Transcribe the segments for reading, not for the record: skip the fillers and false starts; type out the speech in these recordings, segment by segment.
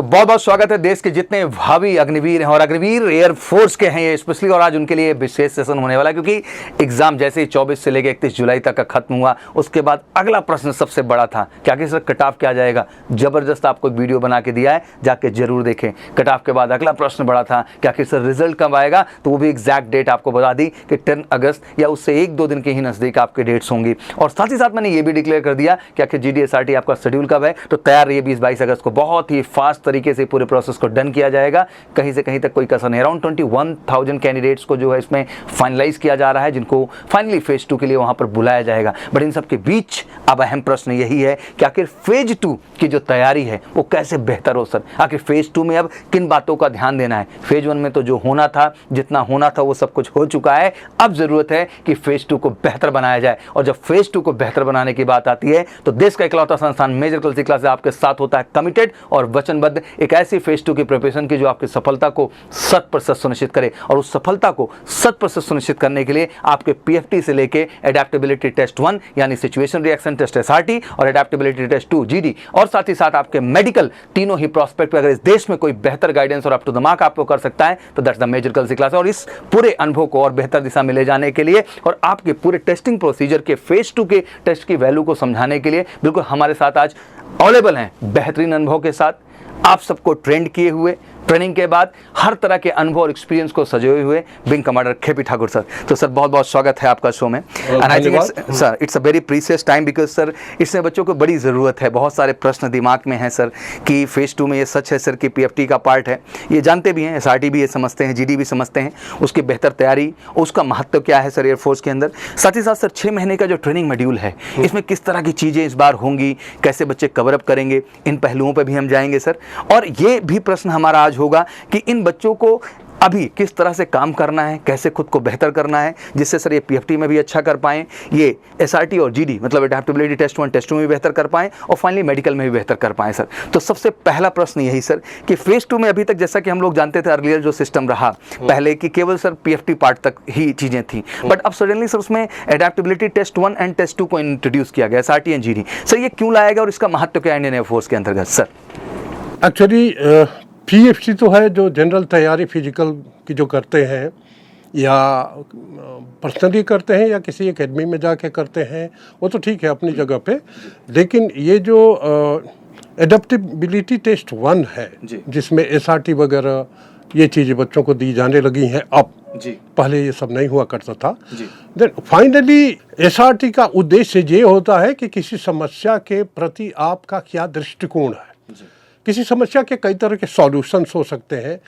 बहुत बहुत स्वागत है देश के जितने भावी अग्निवीर हैं और अग्निवीर एयरफोर्स के हैं ये स्पेशली, और आज उनके लिए विशेष सेशन होने वाला है क्योंकि एग्जाम जैसे ही 24 से लेकर 31 जुलाई तक का खत्म हुआ उसके बाद अगला प्रश्न सबसे बड़ा था कि आखिर सर कट ऑफ क्या जाएगा। जबरदस्त आपको एक वीडियो बना के दिया है, जाके जरूर देखें। कट ऑफ के बाद अगला प्रश्न बड़ा था कि आखिर सर रिजल्ट कब आएगा, तो वो भी एग्जैक्ट डेट आपको बता दी कि 10 अगस्त या उससे 1-2 दिन के ही नजदीक आपके डेट्स होंगी। और साथ ही साथ मैंने ये भी डिक्लेयर कर दिया कि आखिर GD/SRT आपका शेड्यूल कब है, तो तैयार रहिए 20-22 अगस्त को बहुत ही फास्ट तरीके से पूरे प्रोसेस को डन किया जाएगा। कहीं से कहीं तक कोई कसर नहीं। अराउंड 21,000 कैंडिडेट्स को जो है इसमें फाइनलाइज किया जा रहा है, जिनको फाइनली फेज 2 के लिए वहां पर बुलाया जाएगा। बट इन सब के बीच अब अहम प्रश्न यही है कि आखिर फेज 2 की जो तैयारी है वो कैसे बेहतर हो सर। आखिर फेज 2 में अब किन बातों का ध्यान देना है। फेज 1 में तो जो होना था, जितना होना था वो सब कुछ हो चुका है। अब जरूरत है कि फेज 2 को बेहतर बनाया जाए। और जब फेज 2 को बेहतर बनाने की बात आती है तो देश का इकलौता संस्थान मेजर कल्सी क्लासेस आपके साथ होता है कमिटेड और वचनबद्ध एक ऐसी फेज 2 की प्रिपरेशन की जो आपकी सफलता को 100% सुनिश्चित करे। और उस सफलता को 100% सुनिश्चित करने के लिए आपके PFT से लेके एडेप्टेबिलिटी टेस्ट 1 यानी सिचुएशन रिएक्शन टेस्ट SRT और एडेप्टेबिलिटी टेस्ट 2 GD और साथ ही साथ आपके मेडिकल तीनों ही प्रोस्पेक्ट पे अगर इस देश में कोई बेहतर गाइडेंस और अप टू द मार्क आपको कर सकता है तो that's the major Kalsi class. और इस पूरे अनुभव को और बेहतर दिशा में ले जाने के लिए और आपके पूरे टेस्टिंग प्रोसीजर के फेज 2 के टेस्ट की वैल्यू को समझाने के लिए बिल्कुल हमारे साथ आज अवेलेबल हैं बेहतरीन अनुभव के साथ, आप सबको ट्रेंड किए हुए, ट्रेनिंग के बाद हर तरह के अनुभव और एक्सपीरियंस को सजोए हुए wing commander KP Thakur sir. तो सर बहुत बहुत स्वागत है आपका शो में। And I think sir it's a very precious time because sir इसमें बच्चों को बड़ी ज़रूरत है। बहुत सारे प्रश्न दिमाग में हैं सर कि फेज 2 में ये सच है सर कि PFT का पार्ट है, ये जानते भी हैं, SRT भी ये समझते हैं, GD भी समझते हैं, उसकी बेहतर तैयारी, उसका महत्व क्या है सर एयरफोर्स के अंदर। साथ ही साथ सर 6 महीने का जो ट्रेनिंग शेड्यूल है इसमें किस तरह की चीज़ें इस बार होंगी, कैसे बच्चे कवरअप करेंगे, इन पहलुओं पर भी हम जाएंगे सर। और ये भी प्रश्न हमारा आज होगा कि इन बच्चों को अभी किस तरह से काम करना है, कैसे खुद को बेहतर करना है जिससे सर ये PFT में भी अच्छा कर पाएं, ये SRT और GD मतलब एडेप्टेबिलिटी टेस्ट 1 टेस्ट 2 में भी बेहतर कर पाएं और फाइनली मेडिकल में भी बेहतर कर पाएं सर। तो सबसे पहला प्रश्न यही सर कि फेज 2 में अभी तक जैसा कि हम लोग जानते थे अर्लियर जो सिस्टम रहा पहले कि केवल सर PFT पार्ट तक ही चीज़ें थी, बट अब सडनली सर उसमें एडेप्टेबिलिटी टेस्ट 1 एंड टेस्ट 2 को इंट्रोड्यूस किया गया, SRT एंड GD। सर ये क्यों लाया गया और इसका महत्व क्या है इंडियन एयरफोर्स के अंतर्गत सर? एक्चुअली PFT तो है जो जनरल तैयारी फिजिकल की जो करते हैं या पर्सनली करते हैं या किसी एकेडमी में जाके करते हैं, वो तो ठीक है अपनी जगह पे। लेकिन ये जो एडेप्टेबिलिटी टेस्ट 1 है जिसमें SRT वगैरह ये चीज़ें बच्चों को दी जाने लगी हैं अब, पहले ये सब नहीं हुआ करता था। देन फाइनली SRT का उद्देश्य ये होता है कि किसी समस्या के प्रति आपका क्या दृष्टिकोण है। किसी समस्या के कई तरह के सॉल्यूशंस हो सकते हैं,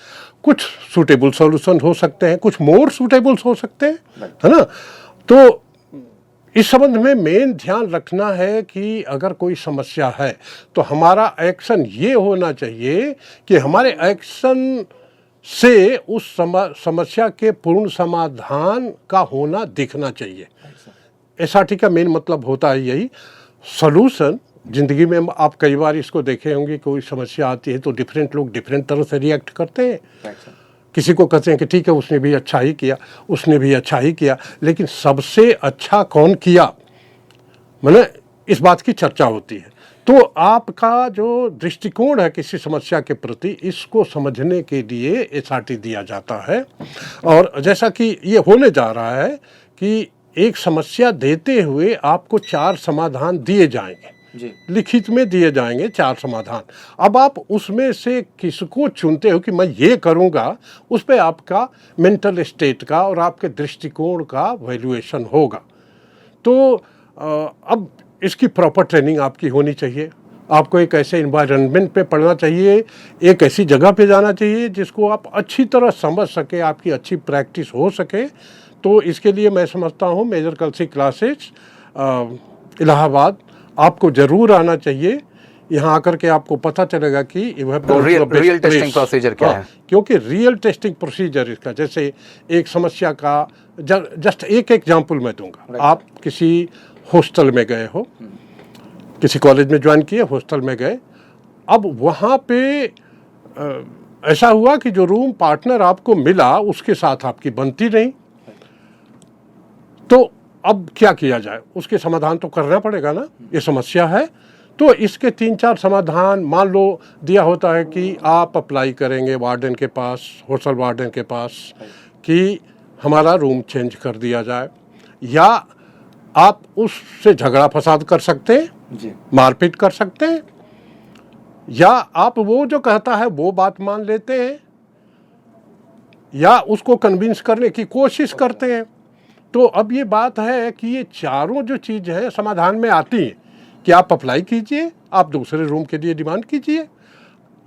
कुछ सूटेबल सॉल्यूशन हो सकते हैं, कुछ मोर सूटेबल हो सकते हैं, है ना। तो इस संबंध में मेन ध्यान रखना है कि अगर कोई समस्या है तो हमारा एक्शन ये होना चाहिए कि हमारे एक्शन से उस समस्या के पूर्ण समाधान का होना दिखना चाहिए। SRT का मेन मतलब होता है यही सॉल्यूशन। ज़िंदगी में आप कई बार इसको देखे होंगे, कोई समस्या आती है तो डिफरेंट लोग डिफरेंट तरह से रिएक्ट करते हैं। किसी को कहते हैं कि ठीक है उसने भी अच्छा ही किया, उसने भी अच्छा ही किया, लेकिन सबसे अच्छा कौन किया मतलब इस बात की चर्चा होती है। तो आपका जो दृष्टिकोण है किसी समस्या के प्रति, इसको समझने के लिए SRT दिया जाता है। और जैसा कि ये होने जा रहा है कि एक समस्या देते हुए आपको 4 समाधान दिए जाएंगे, लिखित में दिए जाएंगे 4 समाधान। अब आप उसमें से किसको चुनते हो कि मैं ये करूँगा, उस पर आपका मेंटल स्टेट का और आपके दृष्टिकोण का वैल्यूएशन होगा। तो अब इसकी प्रॉपर ट्रेनिंग आपकी होनी चाहिए। आपको एक ऐसे इन्वायरमेंट पे पढ़ना चाहिए, एक ऐसी जगह पे जाना चाहिए जिसको आप अच्छी तरह समझ सके, आपकी अच्छी प्रैक्टिस हो सके। तो इसके लिए मैं समझता हूँ मेजर कल्सी क्लासेस इलाहाबाद आपको ज़रूर आना चाहिए। यहाँ आकर के आपको पता चलेगा कि रियल टेस्टिंग प्रोसीजर क्या है, क्योंकि रियल टेस्टिंग प्रोसीजर इसका, जैसे एक समस्या का जस्ट एक एग्जांपल मैं दूंगा। आप किसी हॉस्टल में गए हो, किसी कॉलेज में ज्वाइन किए, हॉस्टल में गए। अब वहाँ पे ऐसा हुआ कि जो रूम पार्टनर आपको मिला उसके साथ आपकी बनती नहीं, तो अब क्या किया जाए, उसके समाधान तो करना पड़ेगा ना। ये समस्या है तो इसके 3-4 समाधान मान लो दिया होता है कि आप अप्लाई करेंगे वार्डन के पास, हॉस्टल वार्डन के पास कि हमारा रूम चेंज कर दिया जाए, या आप उससे झगड़ा फसाद कर सकते हैं, मारपीट कर सकते हैं, या आप वो जो कहता है वो बात मान लेते हैं, या उसको कन्विंस करने की कोशिश करते हैं। तो अब ये बात है कि ये चारों जो चीज़ है समाधान में आती हैं कि आप अप्लाई कीजिए, आप दूसरे रूम के लिए डिमांड कीजिए,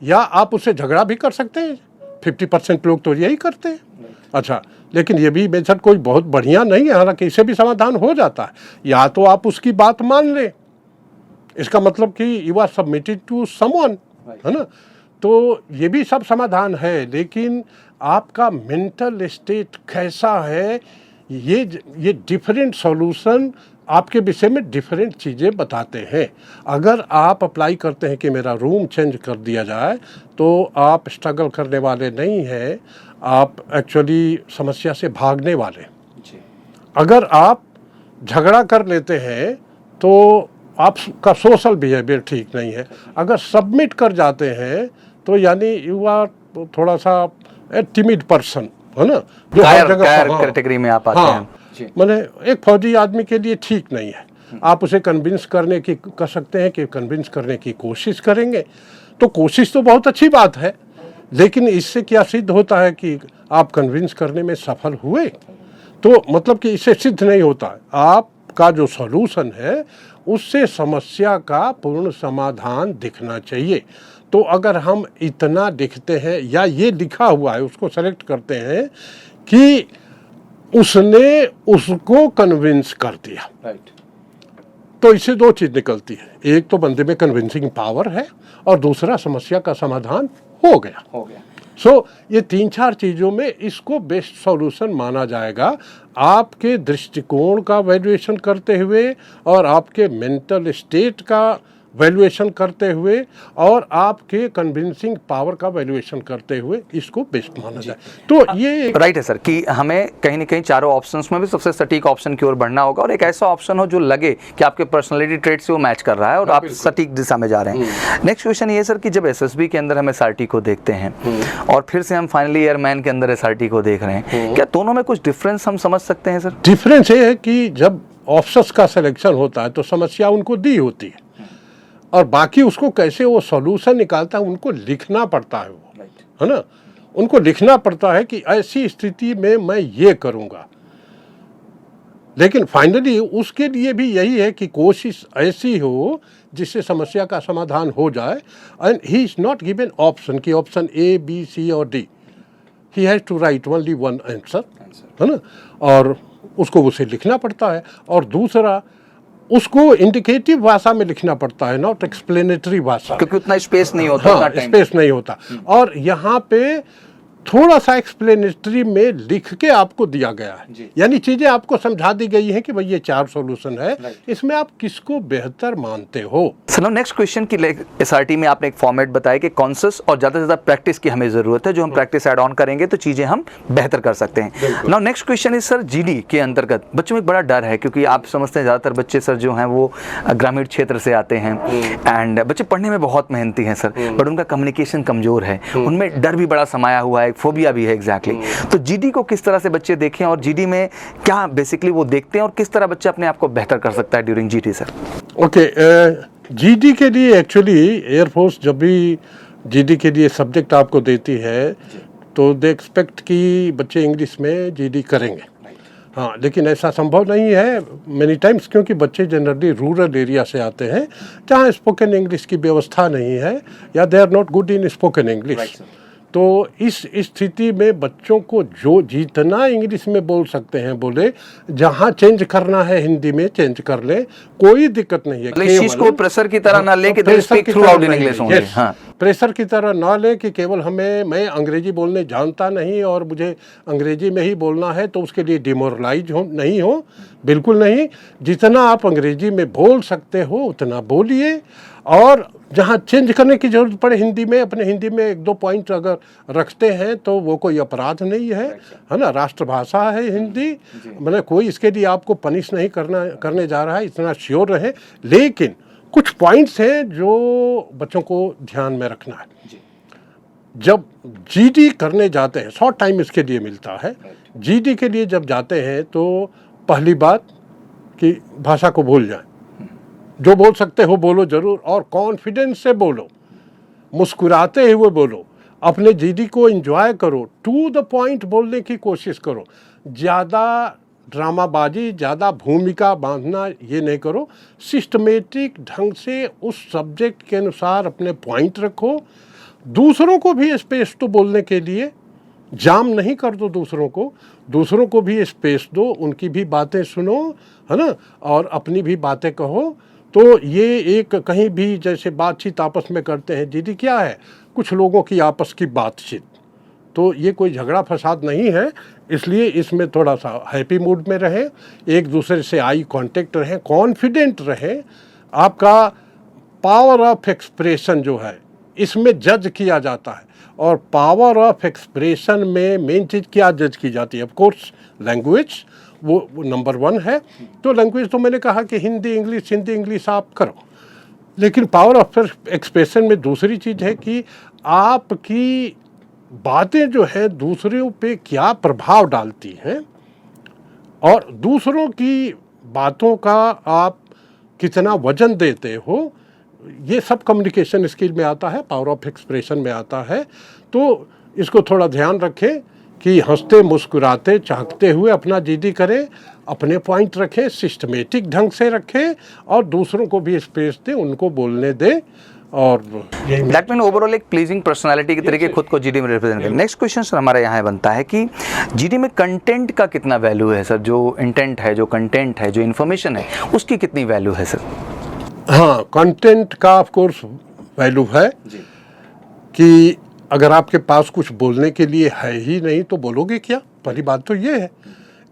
या आप उससे झगड़ा भी कर सकते हैं। 50% लोग तो यही करते हैं। अच्छा, लेकिन ये भी मेथड कोई बहुत बढ़िया नहीं है, हालांकि इससे भी समाधान हो जाता है। या तो आप उसकी बात मान लें, इसका मतलब कि you are submitted to someone, है ना, तो ये भी सब समाधान है। लेकिन आपका मेंटल स्टेट कैसा है, ये डिफरेंट सॉल्यूशन आपके विषय में डिफरेंट चीज़ें बताते हैं। अगर आप अप्लाई करते हैं कि मेरा रूम चेंज कर दिया जाए, तो आप स्ट्रगल करने वाले नहीं हैं, आप एक्चुअली समस्या से भागने वाले। अगर आप झगड़ा कर लेते हैं तो आपका सोशल बिहेवियर ठीक नहीं है। अगर सबमिट कर जाते हैं तो यानी यू आर थोड़ा सा टिमिड पर्सन, है ना, जो हर जगह कैटेगरी में आप आते हैं। मैंने एक फौजी आदमी के लिए ठीक नहीं है। आप उसे कन्विंस करने की कर सकते हैं कि कन्विंस करने की कोशिश करेंगे, तो कोशिश तो बहुत अच्छी बात है, लेकिन इससे क्या सिद्ध होता है कि आप कन्विंस करने में सफल हुए? तो मतलब कि इससे सिद्ध नहीं होता है। आपका जो सॉल्यूशन है उससे समस्या का पूर्ण समाधान दिखना चाहिए। तो अगर हम इतना लिखते हैं या ये लिखा हुआ है उसको सेलेक्ट करते हैं कि उसने उसको कन्विंस कर दिया, तो इससे दो चीज निकलती है। एक तो बंदे में कन्विंसिंग पावर है और दूसरा समस्या का समाधान हो गया। सो ये 3-4 चीज़ों में इसको बेस्ट सॉल्यूशन माना जाएगा, आपके दृष्टिकोण का वैल्यूएशन करते हुए और आपके मेंटल स्टेट का वैल्यूएशन करते हुए और आपके कन्विंसिंग पावर का वैल्यूएशन करते हुए इसको बेस्ट माना जाए। तो ये राइट है सर कि हमें कहीं ना कहीं चारों ऑप्शंस में भी सबसे सटीक ऑप्शन की ओर बढ़ना होगा और एक ऐसा ऑप्शन हो जो लगे कि आपके पर्सनालिटी ट्रेट से वो मैच कर रहा है और आप सटीक दिशा में जा रहे हैं। नेक्स्ट क्वेश्चन ये सर कि जब एसएसबी के अंदर हम एसआरटी को देखते हैं और फिर से हम फाइनली एयरमैन के अंदर एसआरटी को देख रहे हैं, क्या दोनों में कुछ डिफरेंस हम समझ सकते हैं सर? डिफरेंस ये है कि जब ऑफिसर्स का सिलेक्शन होता है तो समस्या उनको दी होती है और बाकी उसको कैसे वो सॉल्यूशन निकालता है उनको लिखना पड़ता है, वो है ना, उनको लिखना पड़ता है कि ऐसी स्थिति में मैं ये करूँगा। लेकिन फाइनली उसके लिए भी यही है कि कोशिश ऐसी हो जिससे समस्या का समाधान हो जाए। And he is not given option कि ऑप्शन A, B, C और D, he has to write only one answer, है ना, और उसको उसे लिखना पड़ता है। और दूसरा उसको इंडिकेटिव भाषा में लिखना पड़ता है, नॉट एक्सप्लेनेटरी भाषा, क्योंकि उतना स्पेस नहीं होता। हाँ, स्पेस नहीं होता। और यहाँ पे थोड़ा सा एक्सप्लेनेटरी में लिख के आपको दिया गया है, यानी चीजें आपको समझा दी गई हैं कि भाई ये 4 सॉल्यूशन है, इसमें आप किसको बेहतर मानते हो। सर नेक्स्ट क्वेश्चन की एसआरटी में आपने एक फॉर्मेट बताया कि कॉन्शियस और ज़्यादा से ज़्यादा प्रैक्टिस की हमें ज़रूरत है, जो हम प्रैक्टिस ऐड ऑन करेंगे तो चीज़ें हम बेहतर कर सकते हैं। Now next question is sir GD के अंतर्गत बच्चों में एक बड़ा डर है, क्योंकि आप समझते हैं ज़्यादातर बच्चे सर जो हैं वो ग्रामीण क्षेत्र से आते हैं एंड बच्चे पढ़ने में बहुत मेहनती हैं सर, बट उनका कम्युनिकेशन कमज़ोर है, उनमें डर भी बड़ा समाया हुआ है, फोबिया भी है एग्जैक्टली। तो जीडी को किस तरह से बच्चे देखें और जीडी में क्या बेसिकली वो देखते हैं और किस तरह बच्चा अपने आप को बेहतर कर सकता है during GD sir? Okay, GD के लिए एक्चुअली एयरफोर्स जब भी जीडी के लिए सब्जेक्ट आपको देती है तो दे एक्सपेक्ट कि बच्चे इंग्लिश में जीडी करेंगे। हाँ, लेकिन ऐसा संभव नहीं है मेनी टाइम्स, क्योंकि बच्चे जनरली रूरल एरिया से आते हैं जहाँ स्पोकन इंग्लिश की व्यवस्था नहीं है या they are not good in spoken English. तो इस स्थिति में बच्चों को जो जितना इंग्लिश में बोल सकते हैं बोले, जहाँ चेंज करना है हिंदी में चेंज कर ले, कोई दिक्कत नहीं है। इस चीज को प्रेशर की तरह ना ले कि they speak through out in English only. हाँ, प्रेशर की तरह ना ले कि केवल मैं अंग्रेजी बोलने जानता नहीं और मुझे अंग्रेजी में ही बोलना है, तो उसके लिए डिमोरलाइज नहीं हो, बिल्कुल नहीं। जितना आप अंग्रेजी में बोल सकते हो उतना बोलिए, और जहाँ चेंज करने की जरूरत पड़े हिंदी में, अपने हिंदी में 1-2 पॉइंट अगर रखते हैं तो वो कोई अपराध नहीं है ना, राष्ट्रभाषा है हिंदी, मतलब कोई इसके लिए आपको पनिश नहीं करने जा रहा है, इतना श्योर रहे। लेकिन कुछ पॉइंट्स हैं जो बच्चों को ध्यान में रखना है। जब जीडी करने जाते हैं, शॉर्ट टाइम इसके लिए मिलता है, जीडी के लिए जब जाते हैं तो पहली बात कि भाषा को भूल जाएं, जो बोल सकते हो बोलो जरूर, और कॉन्फिडेंस से बोलो, मुस्कुराते हुए बोलो, अपने जीडी को एंजॉय करो, टू द पॉइंट बोलने की कोशिश करो, ज़्यादा ड्रामाबाजी, ज़्यादा भूमिका बांधना ये नहीं करो, सिस्टमेटिक ढंग से उस सब्जेक्ट के अनुसार अपने पॉइंट रखो, दूसरों को भी स्पेस तो बोलने के लिए, जाम नहीं कर दो दूसरों को भी स्पेस दो, उनकी भी बातें सुनो, है ना, और अपनी भी बातें कहो। तो ये एक कहीं भी जैसे बातचीत आपस में करते हैं, दीदी क्या है, कुछ लोगों की आपस की बातचीत, तो ये कोई झगड़ा फसाद नहीं है, इसलिए इसमें थोड़ा सा हैप्पी मूड में रहें, एक दूसरे से आई कांटेक्ट रहें, कॉन्फिडेंट रहें। आपका पावर ऑफ एक्सप्रेशन जो है इसमें जज किया जाता है, और पावर ऑफ एक्सप्रेशन में मेन चीज़ क्या जज की जाती है, ऑफ कोर्स लैंग्वेज, वो नंबर 1 है। तो लैंग्वेज तो मैंने कहा कि हिंदी इंग्लिश आप करो, लेकिन पावर ऑफ एक्सप्रेशन में दूसरी चीज़ है कि आपकी बातें जो है दूसरों पे क्या प्रभाव डालती हैं, और दूसरों की बातों का आप कितना वजन देते हो, ये सब कम्युनिकेशन स्किल में आता है, पावर ऑफ एक्सप्रेशन में आता है। तो इसको थोड़ा ध्यान रखें कि हंसते मुस्कुराते चाहते हुए अपना जीडी करें, अपने पॉइंट रखें, सिस्टमेटिक ढंग से रखें, और दूसरों को भी स्पेस दें, उनको बोलने दें, और दैट मीन ओवरऑल एक प्लीजिंग पर्सनालिटी के तरीके खुद को जीडी में रिप्रेजेंट करें। नेक्स्ट क्वेश्चन सर हमारा यहाँ बनता है कि जीडी में कंटेंट का कितना वैल्यू है सर, जो इंटेंट है, जो कंटेंट है, जो इन्फॉर्मेशन है, उसकी कितनी वैल्यू है सर? हाँ, कंटेंट का ऑफ कोर्स वैल्यू है कि अगर आपके पास कुछ बोलने के लिए है ही नहीं तो बोलोगे क्या, पहली बात तो ये है।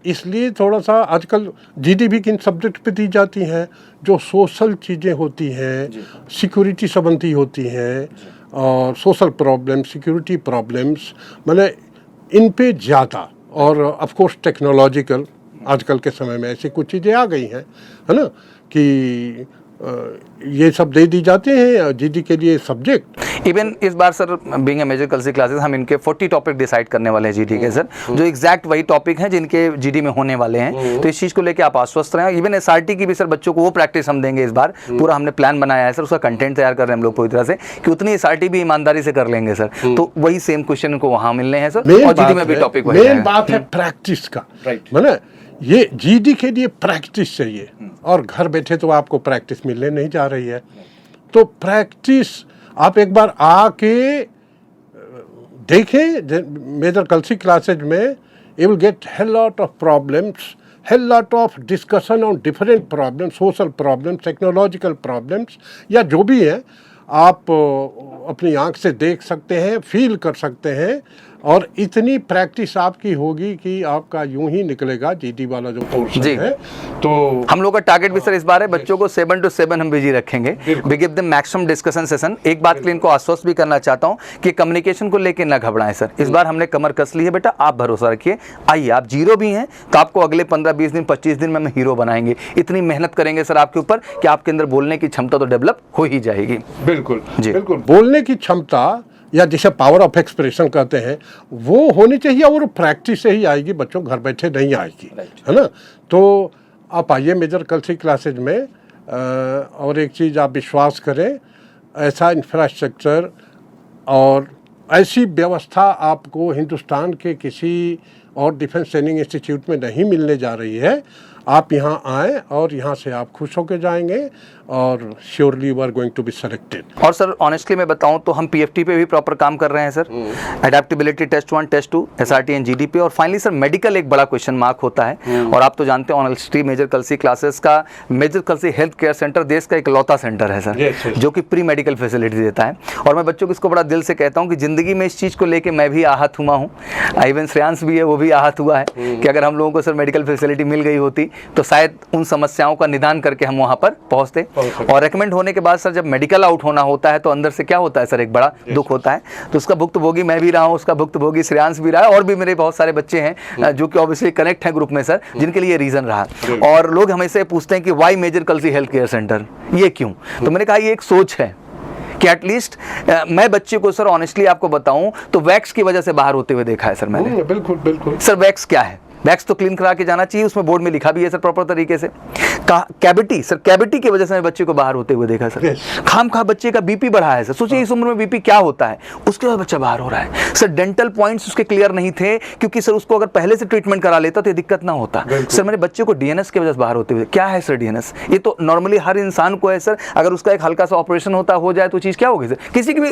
इसलिए थोड़ा सा आजकल जीडी भी किन सब्जेक्ट पे दी जाती हैं, जो सोशल चीज़ें होती हैं, सिक्योरिटी संबंधी होती हैं, और सोशल प्रॉब्लम, सिक्योरिटी प्रॉब्लम्स, मतलब इन पे ज़्यादा, और ऑफ कोर्स टेक्नोलॉजिकल आजकल के समय में ऐसी कुछ चीज़ें आ गई हैं, है ना, कि ये सब दे दी जाते हैं जीडी के लिए सब्जेक्ट। इवन इस बार sir being a major Kalsi classes हम इनके 40 टॉपिक डिसाइड करने वाले हैं जीडी के सर, जो एग्जैक्ट वही टॉपिक हैं जिनके जीडी में होने वाले हैं। तो इस चीज़ को लेकर आप आश्वस्त रहें। इवन एसआरटी की भी सर बच्चों को वो प्रैक्टिस हम देंगे इस बार, पूरा हमने प्लान बनाया है सर, उसका कंटेंट तैयार कर रहे हैं हम लोग पूरी तरह से कि उतनी एसआरटी भी ईमानदारी से कर लेंगे सर। तो वही सेम क्वेश्चन को वहाँ मिलने हैं सर, और जीडी में भी टॉपिक मेन बात है प्रैक्टिस का, मतलब ये जीडी के लिए प्रैक्टिस चाहिए, और घर बैठे तो आपको प्रैक्टिस मिलने नहीं जा रही है। तो प्रैक्टिस आप एक बार आके देखें मेजर कल्सी क्लासेज में, you will get hell lot of problems, hell lot of discussion on different problems, social problems, technological problems, या जो भी है आप अपनी आंख से देख सकते हैं, फील कर सकते हैं, और इतनी प्रैक्टिस आपकी होगी कि आपका यूं ही निकलेगा जीडी वाला जो कोर्स है। तो हम लोग का टारगेट भी सर इस बार है, बच्चों को 7 to 7 हम बिजी रखेंगे, we give them maximum discussion session. एक बात के लिए इनको आश्वस्त भी करना चाहता हूं कि कम्युनिकेशन को लेकर ना घबराएं सर, इस बार हमने कमर कस ली है बेटा, आप भरोसा रखिए। आइए, आप जीरो भी हैं तो आपको अगले 15-20 दिन 25 दिन में हम हीरो बनाएंगे। इतनी मेहनत करेंगे सर आपके ऊपर कि आपके अंदर बोलने की क्षमता तो डेवलप हो ही जाएगी। बिल्कुल जी, बिल्कुल बोलने की क्षमता, या जिसे पावर ऑफ एक्सप्रेशन कहते हैं, वो होनी चाहिए, और प्रैक्टिस से ही आएगी, बच्चों घर बैठे नहीं आएगी, है ना। तो आप आइए मेजर कल्सी क्लासेज में, और एक चीज़ आप विश्वास करें, ऐसा इंफ्रास्ट्रक्चर और ऐसी व्यवस्था आपको हिंदुस्तान के किसी और डिफेंस ट्रेनिंग इंस्टीट्यूट में नहीं मिलने जा रही है। आप यहाँ आएँ और यहाँ से आप खुश होकर जाएंगे, और surely you are going to be selected. और सर ऑनेस्टली मैं बताऊं तो हम पीएफटी पे भी प्रॉपर काम कर रहे हैं sir, adaptability test 1 test 2 SRT and GD पे, और फाइनली सर मेडिकल एक बड़ा क्वेश्चन मार्क होता है। और आप तो जानते हैं ऑनेस्टली मेजर कल्सी क्लासेस का, major Kalsi health care centre देश का इकलौता सेंटर है सर, जो कि प्री मेडिकल फैसिलिटी देता है। और मैं बच्चों को इसको बड़ा दिल से कहता हूँ कि जिंदगी में इस चीज़ को लेकर मैं भी आहत हुआ हूँ, इवन श्रेयांश भी है, वो भी आहत हुआ है कि अगर हम लोगों को सर मेडिकल फैसिलिटी मिल गई होती तो शायद उन समस्याओं का निदान करके हम वहाँ पर पहुँचते। और रेकमेंड होने के बाद सर जब मेडिकल आउट होना होता है तो अंदर से क्या होता है सर, एक बड़ा दुख होता है। तो उसका भुक्तभोगी मैं भी रहा हूँ, उसका भुक्तभोगी श्रेयांश भी रहा है, और भी मेरे बहुत सारे बच्चे हैं जो कि ऑब्वियसली कनेक्ट हैं ग्रुप में सर, जिनके लिए रीज़न रहा। और लोग हमेशा पूछते हैं कि why major Kalsi health care centre, ये क्यों? तो मैंने कहा ये एक सोच है कि एटलीस्ट मैं बच्चे को सर ऑनेस्टली आपको बताऊं तो वैक्स की वजह से बाहर होते हुए देखा है सर मैंने। बिल्कुल बिल्कुल सर वैक्स क्या है? वैक्स तो क्लीन करा के जाना चाहिए, उसमें बोर्ड में लिखा भी है सर प्रॉपर तरीके से। कैविटी सर, कैविटी की वजह से मैं बच्चे को बाहर होते हुए देखा सर। खाम खा बच्चे का बीपी बढ़ा है सर, सोचिए इस उम्र में बीपी क्या होता है, उसके बाद बच्चा बाहर हो रहा है सर। डेंटल पॉइंट्स उसके क्लियर नहीं थे क्योंकि सर उसको अगर पहले से ट्रीटमेंट करा लेता तो ये दिक्कत ना होता सर। मेरे बच्चे को डीएनएस की वजह से बाहर होते हुए, क्या है सर डीएनएस? ये तो नॉर्मली हर इंसान को है सर, अगर उसका एक हल्का सा ऑपरेशन हो जाए तो चीज़ क्या होगी सर? किसी की भी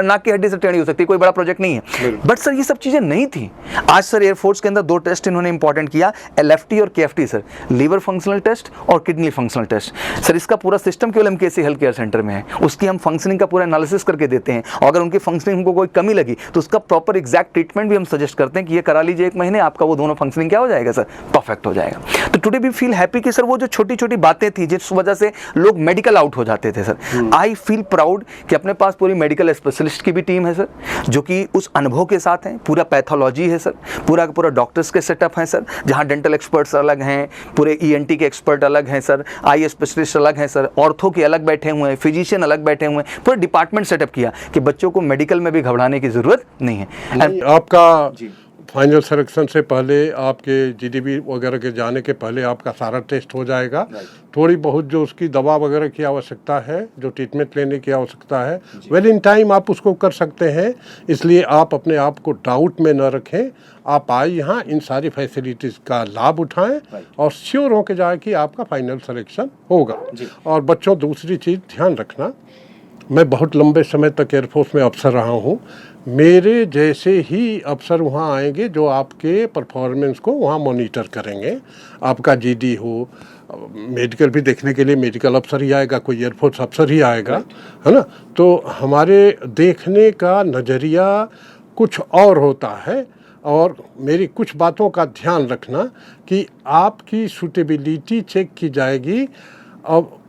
नाक की हड्डी से टेढ़ी हो सकती है, कोई बड़ा प्रोजेक्ट नहीं है। बट सर ये सब चीज़ें नहीं थी। आज सर एयरफोर्स के अंदर 2 टेस्ट इन्होंने इंपॉर्टेंट किया, LFT और KFT sir, liver functional test और किडनी फंक्शनल टेस्ट सर। इसका पूरा सिस्टम केवल MKC हेल्थ केयर सेंटर में है, उसकी हम फंक्शनिंग का पूरा एनालिसिस करके देते हैं। और अगर उनकी फंक्शनिंग हमको कोई कमी लगी तो उसका प्रॉपर एग्जैक्ट ट्रीटमेंट भी हम सजेस्ट करते हैं कि ये करा लीजिए 1 महीने, आपका वो दोनों फंक्शनिंग क्या हो जाएगा सर, परफेक्ट हो जाएगा। तो टुडे वी फील हैप्पी कि सर वो जो छोटी छोटी बातें थी जिस वजह से लोग मेडिकल आउट हो जाते थे सर, आई फील प्राउड कि अपने पास पूरी मेडिकल स्पेशलिस्ट की भी टीम है सर, जो कि उस अनुभव के साथ हैं। पूरा पैथोलॉजी है सर, पूरा डॉक्टर्स के सेटअप हैं सर, जहाँ डेंटल एक्सपर्ट्स अलग हैं, पूरे ENT के एक्सपर्ट अलग हैं सर, आई स्पेशलिस्ट अलग हैं सर, ऑर्थो के अलग बैठे हुए हैं, फिजिशियन अलग बैठे हुए हैं, पूरा डिपार्टमेंट सेटअप किया कि बच्चों को मेडिकल में भी घबराने की जरूरत नहीं है। आपका फाइनल सिलेक्शन से पहले, आपके GDB वगैरह के जाने के पहले आपका सारा टेस्ट हो जाएगा। थोड़ी बहुत जो उसकी दवा वगैरह की आवश्यकता है, जो ट्रीटमेंट लेने की आवश्यकता है, वेल इन टाइम आप उसको कर सकते हैं। इसलिए आप अपने आप को डाउट में न रखें, आप आए यहाँ, इन सारी फैसिलिटीज़ का लाभ उठाएं और श्योर होकर जाए कि आपका फाइनल सिलेक्शन होगा। और बच्चों, दूसरी चीज़ ध्यान रखना, मैं बहुत लंबे समय तक एयरफोर्स में अफसर रहा हूँ। मेरे जैसे ही अफसर वहाँ आएंगे जो आपके परफॉर्मेंस को वहाँ मॉनिटर करेंगे। आपका GD हो, मेडिकल भी देखने के लिए मेडिकल अफसर ही आएगा, कोई एयरफोर्स अफसर ही आएगा, है ना। तो हमारे देखने का नज़रिया कुछ और होता है। और मेरी कुछ बातों का ध्यान रखना कि आपकी सूटेबिलिटी चेक की जाएगी। अब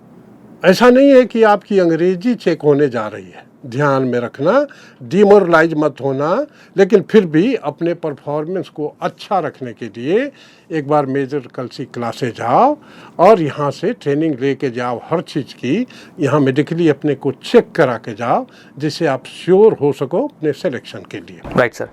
ऐसा नहीं है कि आपकी अंग्रेजी चेक होने जा रही है, ध्यान में रखना, डिमोरलाइज मत होना, लेकिन फिर भी अपने परफॉर्मेंस को अच्छा रखने के लिए एक बार मेजर कल्सी क्लासेज जाओ और यहाँ से ट्रेनिंग लेके जाओ हर चीज़ की। यहाँ मेडिकली अपने को चेक करा के जाओ, जिससे आप श्योर हो सको अपने सिलेक्शन के लिए। Right sir,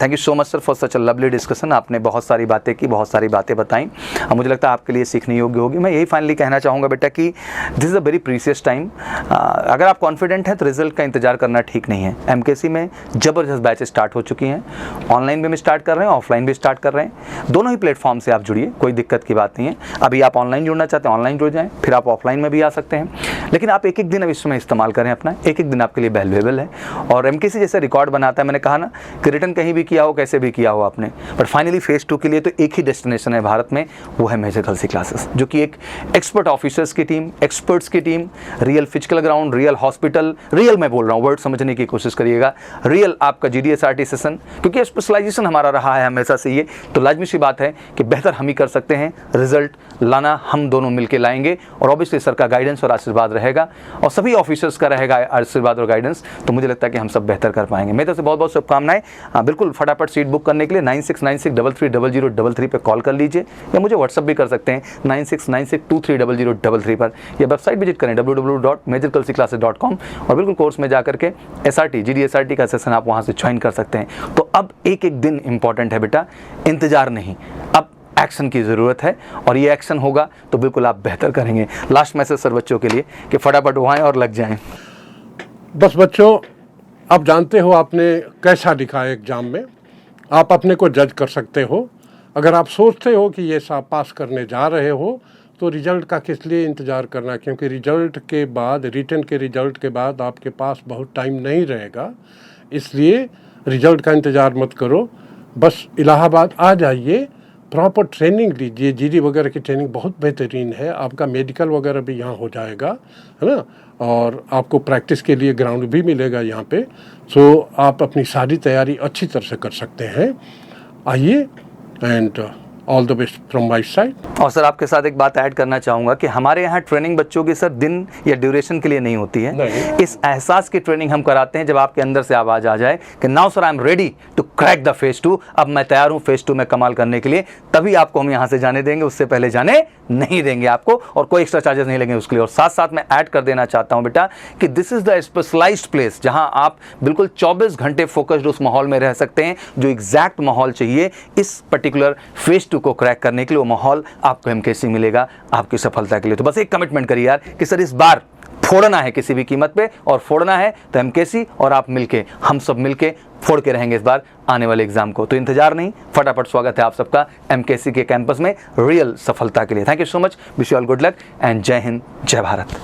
thank you so much sir for such a lovely discussion. आपने बहुत सारी बातें की, बहुत सारी बातें बताई, मुझे लगता है आपके लिए सीखने योग्य होगी। मैं यही फाइनली कहना चाहूँगा बेटा कि this is a very precious time. अगर आप कॉन्फिडेंट हैं तो रिजल्ट का इंतजार करना ठीक नहीं है। MKC में ज़बरदस्त बैचेस स्टार्ट हो चुकी हैं, ऑनलाइन भी स्टार्ट कर रहे हैं, ऑफलाइन भी स्टार्ट कर रहे हैं। दोनों ही प्लेटफॉर्म से आप जुड़िए, कोई दिक्कत की बात नहीं है। अभी आप ऑनलाइन जुड़ना चाहते हैं ऑनलाइन जुड़ जाएं, फिर आप ऑफलाइन में भी आ सकते हैं। लेकिन आप एक एक दिन अब इसमें इस्तेमाल करें अपना, एक एक दिन आपके लिए वैल्यूएबल है। और MKC जैसे रिकॉर्ड बनाता है, मैंने कहा ना कि रिटर्न कहीं भी किया हो, कैसे भी किया हो आपने, बट फाइनली फेज़ 2 के लिए तो एक ही डेस्टिनेशन है भारत में, वो है मेजर कल्सी क्लासेस, जो कि एक एक्सपर्ट ऑफिसर्स की टीम, एक्सपर्ट्स की team, real physical ground, real hospital, real मैं बोल रहा हूँ, वर्ड समझने की कोशिश करिएगा, रियल आपका GDSRT सेशन, क्योंकि स्पेशलाइजेशन हमारा रहा है हमेशा से ये, तो लाजमी सी बात है कि बेहतर हम ही कर सकते हैं। रिजल्ट लाना हम दोनों मिलकर लाएंगे और ऑब्वियसली सर का गाइडेंस और आशीर्वाद रहेगा और सभी ऑफिसर्स का रहेगा आशीर्वाद और गाइडेंस, तो मुझे लगता है कि हम सब बेहतर कर पाएंगे। मेरी तरफ से बहुत बहुत शुभकामनाएं। बिल्कुल फटाफट सीट बुक करने के लिए 9696330033 पर कॉल कर लीजिए या मुझे व्हाट्सअप भी कर सकते हैं 9696230033 पर, या वेबसाइट विजिट करें www.majorkalsiclasses.com और बिल्कुल कोर्स में जाकर के SRT GDSRT का सेशन आप वहाँ से ज्वाइन कर सकते हैं। तो अब एक एक दिन इंपॉर्टेंट है बेटा, इंतजार नहीं, अब एक्शन की ज़रूरत है और ये एक्शन होगा तो बिल्कुल आप बेहतर करेंगे। लास्ट मैसेज सर बच्चों के लिए कि फटाफट वहाँ और लग जाएं। बस बच्चों, आप जानते हो आपने कैसा लिखा है एग्ज़ाम में, आप अपने को जज कर सकते हो। अगर आप सोचते हो कि ये साहब पास करने जा रहे हो तो रिज़ल्ट का किस लिए इंतज़ार करना, क्योंकि रिज़ल्ट के बाद, रिटन के रिज़ल्ट के बाद आपके पास बहुत टाइम नहीं रहेगा। इसलिए रिज़ल्ट का इंतज़ार मत करो, बस इलाहाबाद आ जाइए, प्रॉपर ट्रेनिंग लीजिए। GD वगैरह की ट्रेनिंग बहुत बेहतरीन है, आपका मेडिकल वगैरह भी यहाँ हो जाएगा, है ना, और आपको प्रैक्टिस के लिए ग्राउंड भी मिलेगा यहाँ पे। सो आप अपनी सारी तैयारी अच्छी तरह से कर सकते हैं। आइए, and all the best from my side. और सर आपके साथ एक बात ऐड करना चाहूँगा कि हमारे यहाँ ट्रेनिंग बच्चों की सर दिन या ड्यूरेशन के लिए नहीं होती है। नहीं। इस एहसास की ट्रेनिंग हम कराते हैं जब आपके अंदर से आवाज़ आ जाए कि now sir I am ready to crack the phase 2, अब मैं तैयार हूँ फेज 2 में कमाल करने के लिए, तभी आपको हम यहाँ से जाने देंगे, उससे पहले जाने नहीं देंगे आपको, और कोई एक्स्ट्रा चार्जेस नहीं लगेंगे उसके लिए। और साथ साथ मैं ऐड कर देना चाहता हूँ बेटा कि this is the specialized place जहाँ आप बिल्कुल 24 घंटे फोकस्ड उस माहौल में रह सकते हैं जो एग्जैक्ट माहौल चाहिए इस पर्टिकुलर फेज 2 को क्रैक करने के लिए। वो माहौल आपको एमकेसी मिलेगा आपकी सफलता के लिए। तो बस एक कमिटमेंट करिए यार कि सर इस बार फोड़ना है किसी भी कीमत पे, और फोड़ना है तो एमकेसी और आप मिलके, हम सब मिलके फोड़ के रहेंगे इस बार आने वाले एग्जाम को। तो इंतजार नहीं, फटाफट स्वागत है आप सबका एमकेसी के कैंपस में रियल सफलता के लिए। Thank you so much, wish you all good luck and जय हिंद, जय भारत।